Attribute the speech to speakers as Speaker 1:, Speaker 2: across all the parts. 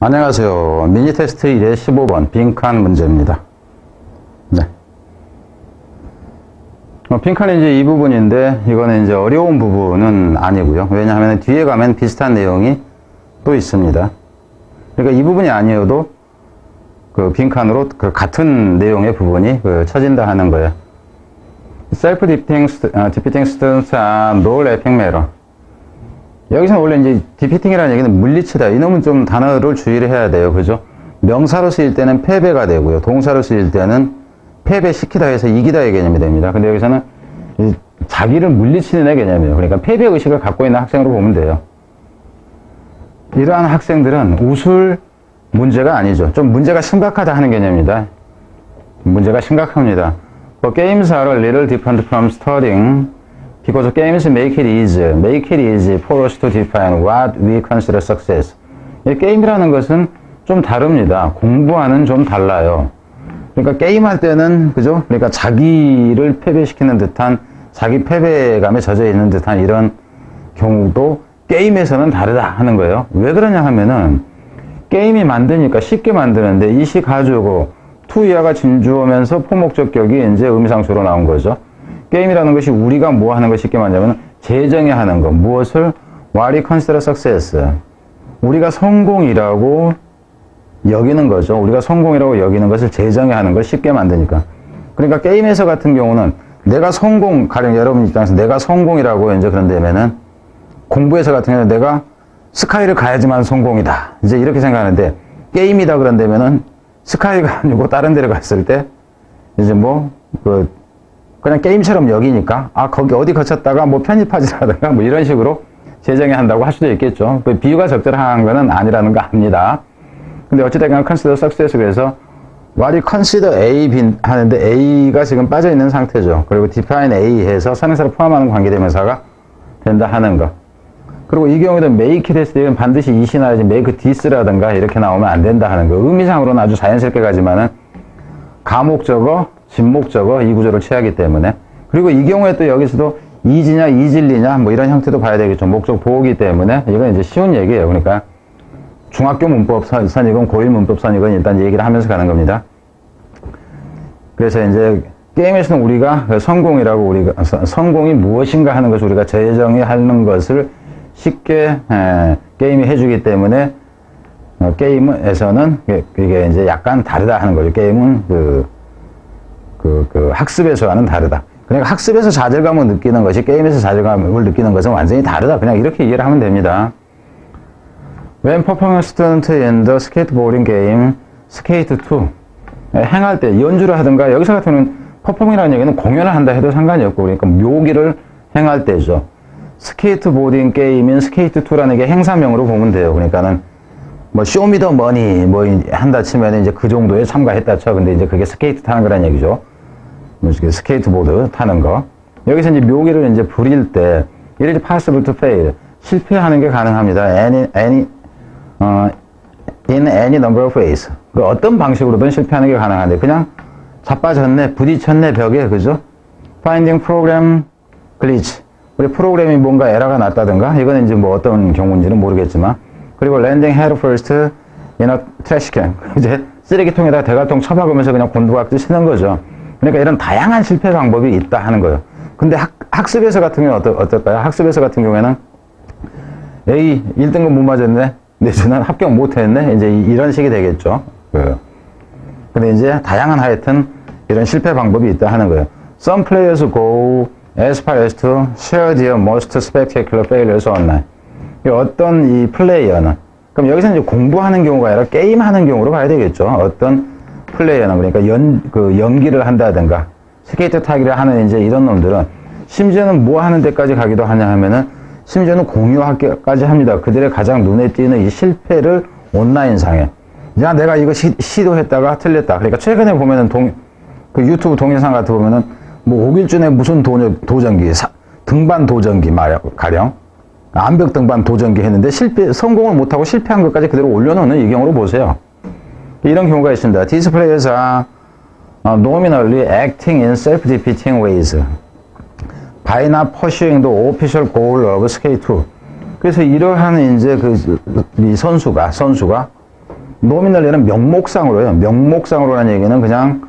Speaker 1: 안녕하세요. 미니 테스트 1의 15번 빈칸 문제입니다. 네. 빈칸이 이제 이 부분인데, 이거는 이제 어려운 부분은 아니고요. 왜냐하면 뒤에 가면 비슷한 내용이 또 있습니다. 그러니까 이 부분이 아니어도 그 빈칸으로 그 같은 내용의 부분이 쳐진다 하는 거예요. Self-defeating students are no laughing matter. 여기서는 원래 이제 defeating이라는 얘기는 물리치다. 이놈은 좀 단어를 주의를 해야 돼요. 그죠? 명사로 쓰일 때는 패배가 되고요. 동사로 쓰일 때는 패배시키다 해서 이기다의 개념이 됩니다. 근데 여기서는 자기를 물리치는 애 개념이에요. 그러니까 패배의식을 갖고 있는 학생으로 보면 돼요. 이러한 학생들은 웃을 문제가 아니죠. 좀 문제가 심각하다 하는 개념입니다. 문제가 심각합니다. But games are a little different from studying because games make it easy for us to define what we consider success. 이 게임이라는 것은 좀 다릅니다. 공부와는 좀 달라요. 그러니까 게임할 때는, 그죠? 그러니까 자기를 패배시키는 듯한, 자기 패배감에 젖어 있는 듯한 이런 경우도 게임에서는 다르다 하는 거예요. 왜 그러냐 하면은, 게임이 만드니까 쉽게 만드는데, 이시 가주고, to 이하가 진주어면서 포목적격이 이제 의미상수로 나온 거죠. 게임이라는 것이 우리가 뭐 하는 걸 쉽게 말하자면, 재정의 하는 것. 무엇을? What we consider success. 우리가 성공이라고 여기는 거죠. 우리가 성공이라고 여기는 것을 재정의 하는 걸 쉽게 만드니까. 그러니까 게임에서 같은 경우는 내가 성공, 가령 여러분 입장에서 내가 성공이라고 이제 그런다면은 공부에서 같은 경우는 내가 스카이를 가야지만 성공이다. 이제 이렇게 생각하는데 게임이다 그런다면은 스카이가 아니고 다른 데를 갔을 때 이제 뭐 그냥 게임처럼 여기니까 거기 어디 거쳤다가 뭐 편입하지라든가 뭐 이런 식으로 재정의 한다고 할 수도 있겠죠. 비유가 적절한 거는 아니라는 거 압니다. 근데 어찌됐건 consider success 그래서 what you consider A 하는데 A가 지금 빠져 있는 상태죠. 그리고 define A 해서 선행사를 포함하는 관계대명사가 된다 하는 거. 그리고 이 경우에도 make it 했을 때는 반드시 이시 나야지 make this라든가 이렇게 나오면 안 된다 하는 거. 의미상으로는 아주 자연스럽게 가지만은 가목적어, 진목적어 이 구조를 취하기 때문에. 그리고 이 경우에 또 여기서도 이지냐 이질리냐 뭐 이런 형태도 봐야 되겠죠. 목적 보호기 때문에 이건 이제 쉬운 얘기예요. 그러니까 중학교 문법 선이건 고1 문법 선이건 일단 얘기를 하면서 가는 겁니다. 그래서 이제 게임에서는 우리가 성공이 무엇인가 하는 것을 우리가 재정의하는 것을 쉽게 게임이 해주기 때문에 게임에서는 이게 이제 약간 다르다 하는 거죠. 게임은 학습에서와는 다르다. 그러니까 학습에서 좌절감을 느끼는 것이 게임에서 좌절감을 느끼는 것은 완전히 다르다. 그냥 이렇게 이해를 하면 됩니다. When performing a student in the skateboarding game, skate 2. 행할 때, 연주를 하든가, 여기서 같은 경우는 perform이라는 얘기는 공연을 한다 해도 상관이 없고, 그러니까 묘기를 행할 때죠. 스케이트보딩 게임인 스케이트 2라는 게 행사명으로 보면 돼요. 그러니까는, 뭐, 쇼미더머니, 뭐, 한다 치면 이제 그 정도에 참가했다 쳐. 근데 이제 그게 스케이트 타는 거란 얘기죠. 스케이트보드 타는 거. 여기서 이제 묘기를 이제 부릴 때, it is possible to fail. 실패하는 게 가능합니다. in any number of ways. 어떤 방식으로든 실패하는 게 가능한데, 그냥 자빠졌네, 부딪혔네, 벽에, 그죠? Finding program glitch. 우리 프로그램이 뭔가 에러가 났다든가, 이거는 이제 뭐 어떤 경우인지는 모르겠지만, 그리고 landing head first in a trash can. 이제 쓰레기통에다가 대갈통 쳐박으면서 그냥 곤두박질 치는 거죠. 그러니까 이런 다양한 실패 방법이 있다 하는 거예요. 근데 학습에서 같은 경우는 어떨까요? 학습에서 같은 경우에는 A 1등급 못 맞았네. 내주는 합격 못 했네. 이제 이런 식이 되겠죠. 근데 이제 다양한 하여튼 이런 실패 방법이 있다 하는 거예요. Some players go as far as to share their most spectacular failures online. 어떤 이 플레이어는, 그럼 여기서는 이제 공부하는 경우가 아니라 게임하는 경우로 봐야 되겠죠. 어떤 플레이어는, 그러니까 연기를 한다든가, 스케이트 타기를 하는 이제 이런 놈들은, 심지어는 뭐 하는 데까지 가기도 하냐 하면은, 심지어는 공유하기까지 합니다. 그들의 가장 눈에 띄는 이 실패를 온라인상에. 야, 내가 이거 시도했다가 틀렸다. 그러니까 최근에 보면은 그 유튜브 동영상 같은 거 보면은, 뭐 5일 전에 무슨 도전기, 등반 도전기 가령, 암벽 등반 도전기 했는데 성공을 못하고 실패한 것까지 그대로 올려놓는 이 경우로 보세요. 이런 경우가 있습니다. These players are nominally acting in self-defeating ways by not pursuing the official goal of skate 2. 그래서 이러한 이제 이 선수가 노미널리는 명목상으로요. 명목상으로라는 얘기는 그냥,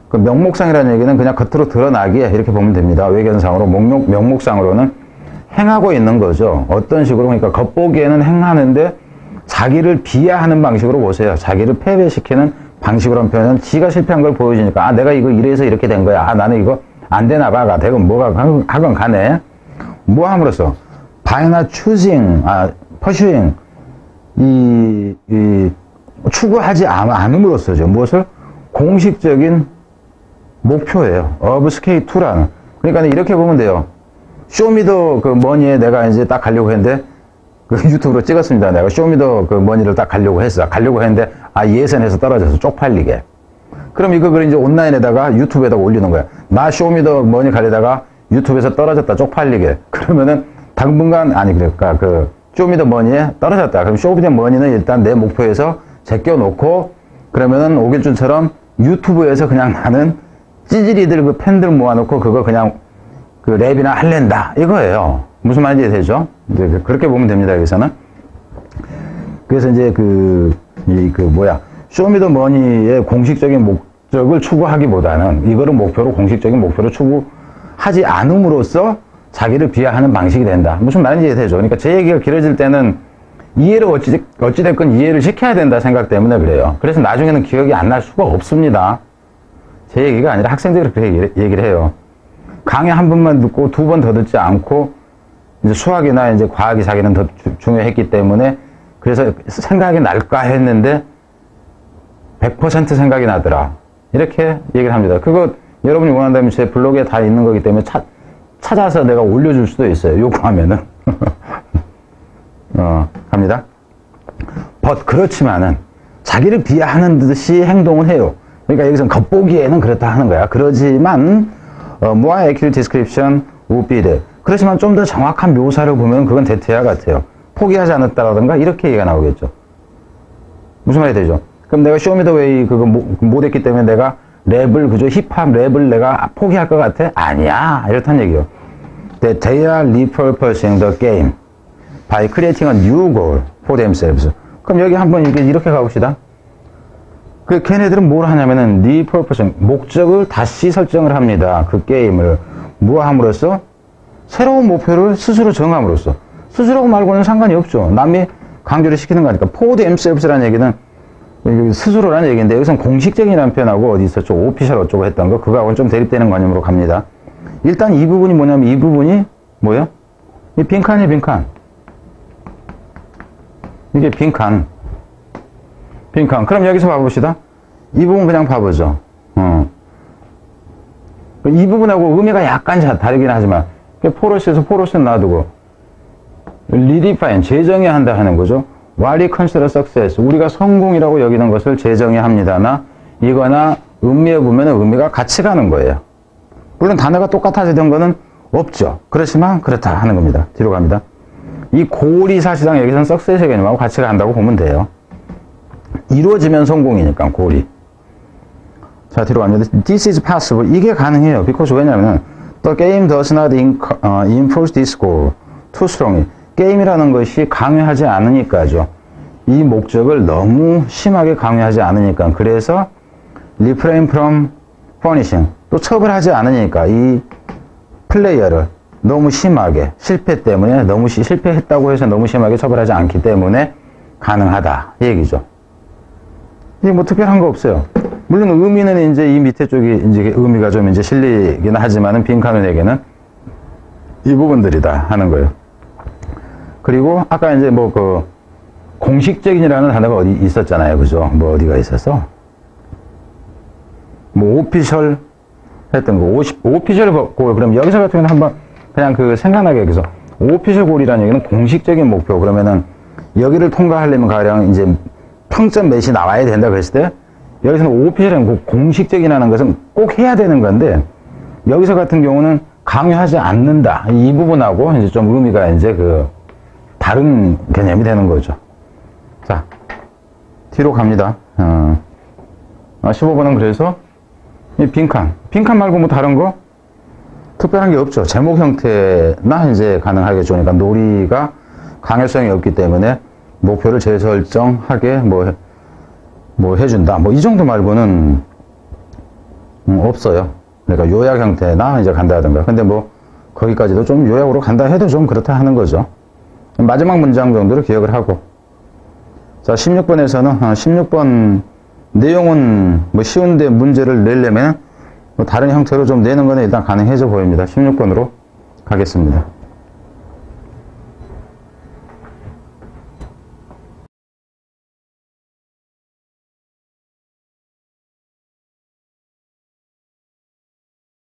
Speaker 1: 그 명목상이라는 얘기는 그냥 겉으로 드러나기에 이렇게 보면 됩니다. 외견상으로. 명목상으로는 행하고 있는 거죠. 어떤 식으로, 그러니까 겉보기에는 행하는데 자기를 비하하는 방식으로 보세요. 자기를 패배시키는 방식으로 표현은 지가 실패한 걸 보여주니까, 아, 내가 이거 이래서 이렇게 된 거야. 아, 나는 이거 안 되나 봐. 되건 뭐가 하건 간에. 뭐 함으로써? by not choosing, pursuing, 추구하지 않음으로써죠. 무엇을? 공식적인 목표예요. obfuscate to라는. 그러니까 이렇게 보면 돼요. 쇼미더 그 머니에 내가 이제 딱 가려고 했는데, 그 유튜브로 찍었습니다. 내가 쇼미더 그 머니를 딱 가려고 했는데, 예선에서 떨어져서 쪽팔리게. 그럼 이걸 이제 온라인에다가 유튜브에다가 올리는 거야. 나 쇼미더 머니 가려다가 유튜브에서 떨어졌다, 쪽팔리게. 그러면은 당분간, 그러니까 그 쇼미더 머니에 떨어졌다. 그럼 쇼미더 머니는 일단 내 목표에서 제껴놓고, 그러면은 오길준처럼 유튜브에서 그냥 나는 찌질이들 그 팬들 모아놓고 그거 그냥 그 랩이나 할랜다. 이거예요. 무슨 말인지 되죠? 이제 그렇게 보면 됩니다, 여기서는. 그래서 이제 쇼미더머니의 공식적인 목적을 추구하기보다는 이거를 목표로, 공식적인 목표를 추구하지 않음으로써 자기를 비하하는 방식이 된다. 무슨 말인지 되죠? 그러니까 제 얘기가 길어질 때는 이해를 어찌됐건 이해를 시켜야 된다 생각 때문에 그래요. 그래서 나중에는 기억이 안 날 수가 없습니다. 제 얘기가 아니라 학생들이 그렇게 얘기를 해요. 강의 한 번만 듣고 두 번 더 듣지 않고 이제 수학이나 이제 과학이 자기는 더 중요했기 때문에 그래서 생각이 날까 했는데 100% 생각이 나더라. 이렇게 얘기를 합니다. 그거 여러분이 원한다면 제 블로그에 다 있는 거기 때문에 찾아서 내가 올려줄 수도 있어요. 요구하면은. 갑니다. 그렇지만은 자기를 비하하는 듯이 행동을 해요. 그러니까 여기서 겉보기에는 그렇다 하는 거야. 그러지만 more accurate description would be there. 그렇지만 좀 더 정확한 묘사를 보면 그건 대퇴와 같아요. 포기하지 않았다라든가 이렇게 얘기가 나오겠죠. 무슨 말이 되죠? 그럼 내가 쇼미더웨이 그거 못했기 때문에 내가 랩을 그저 힙합 랩을 내가 포기할 것 같아? 아니야. 이렇다는 얘기예요. That they are repurposing the game by creating a new goal for themselves. 그럼 여기 한번 이렇게 가봅시다. 걔네들은 뭘 하냐면은 repurposing, 목적을 다시 설정을 합니다. 그 게임을 뭐 함으로써? 새로운 목표를 스스로 정함으로써. 스스로 말고는 상관이 없죠. 남이 강조를 시키는 거니까. for themselves라는 얘기는 스스로라는 얘기인데 여기서는 공식적이라는 표현하고 어디 있었죠? 오피셜 어쩌고 했던 거 그거하고는 좀 대립되는 관념으로 갑니다. 일단 이 부분이 뭐냐면 이 부분이 뭐예요? 이 빈칸이에요, 빈칸. 이게 빈칸. 그럼 여기서 봐봅시다. 이 부분 그냥 봐보죠. 이 부분하고 의미가 약간 다르긴 하지만 포로스에서 포로스는 놔두고 redefine, 재정해야 한다 하는 거죠. What we consider success, 우리가 성공이라고 여기는 것을 재정해야 합니다나 이거나 의미에 보면 의미가 같이 가는 거예요. 물론 단어가 똑같아지던 거는 없죠. 그렇지만 그렇다 하는 겁니다. 뒤로 갑니다. 이 고울이 사실상 여기서는 success의 개념하고 같이 간다고 보면 돼요. 이루어지면 성공이니까 고울이. 자, 뒤로 갑니다. This is possible. 이게 가능해요. because 왜냐면 the game does not enforce this goal too strongly. 게임이라는 것이 강요하지 않으니까죠. 이 목적을 너무 심하게 강요하지 않으니까. 그래서 refrain from punishing. 또 처벌하지 않으니까 이 플레이어를 너무 심하게 실패 때문에 너무 실패했다고 해서 너무 심하게 처벌하지 않기 때문에 가능하다 이 얘기죠. 이게 뭐 특별한 거 없어요. 물론 의미는 이제 이 밑에 쪽이 이제 의미가 좀 이제 실리긴 하지만은 빈칸은에게는 이 부분들이다 하는 거예요. 그리고 아까 이제 뭐 그 공식적인이라는 단어가 어디 있었잖아요, 그죠? 뭐 어디가 있었어? 뭐 오피셜 했던 거, 오피셜 골. 그럼 여기서 같은 경우는 한번 그냥 그 생각나게 여기서 오피셜 골이라는 얘기는 공식적인 목표. 그러면은 여기를 통과하려면 가령 이제 평점 몇이 나와야 된다 그랬을 때 여기서는 오피셜은 공식적이라는 것은 꼭 해야 되는 건데 여기서 같은 경우는 강요하지 않는다. 이 부분하고 이제 좀 의미가 이제 그 다른 개념이 되는 거죠. 자, 뒤로 갑니다. 15번은 그래서 이 빈칸 말고 뭐 다른 거 특별한 게 없죠. 제목 형태나 이제 가능하겠죠. 그러니까 놀이가 강요성이 없기 때문에 목표를 재설정하게 뭐 뭐 해준다. 뭐 이 정도 말고는 없어요. 그러니까 요약 형태나 이제 간다든가. 근데 뭐 거기까지도 좀 요약으로 간다 해도 좀 그렇다 하는 거죠. 마지막 문장 정도로 기억을 하고. 자, 16번에서는 16번 내용은 뭐 쉬운데 문제를 내려면 뭐 다른 형태로 좀 내는 거는 일단 가능해져 보입니다. 16번으로 가겠습니다.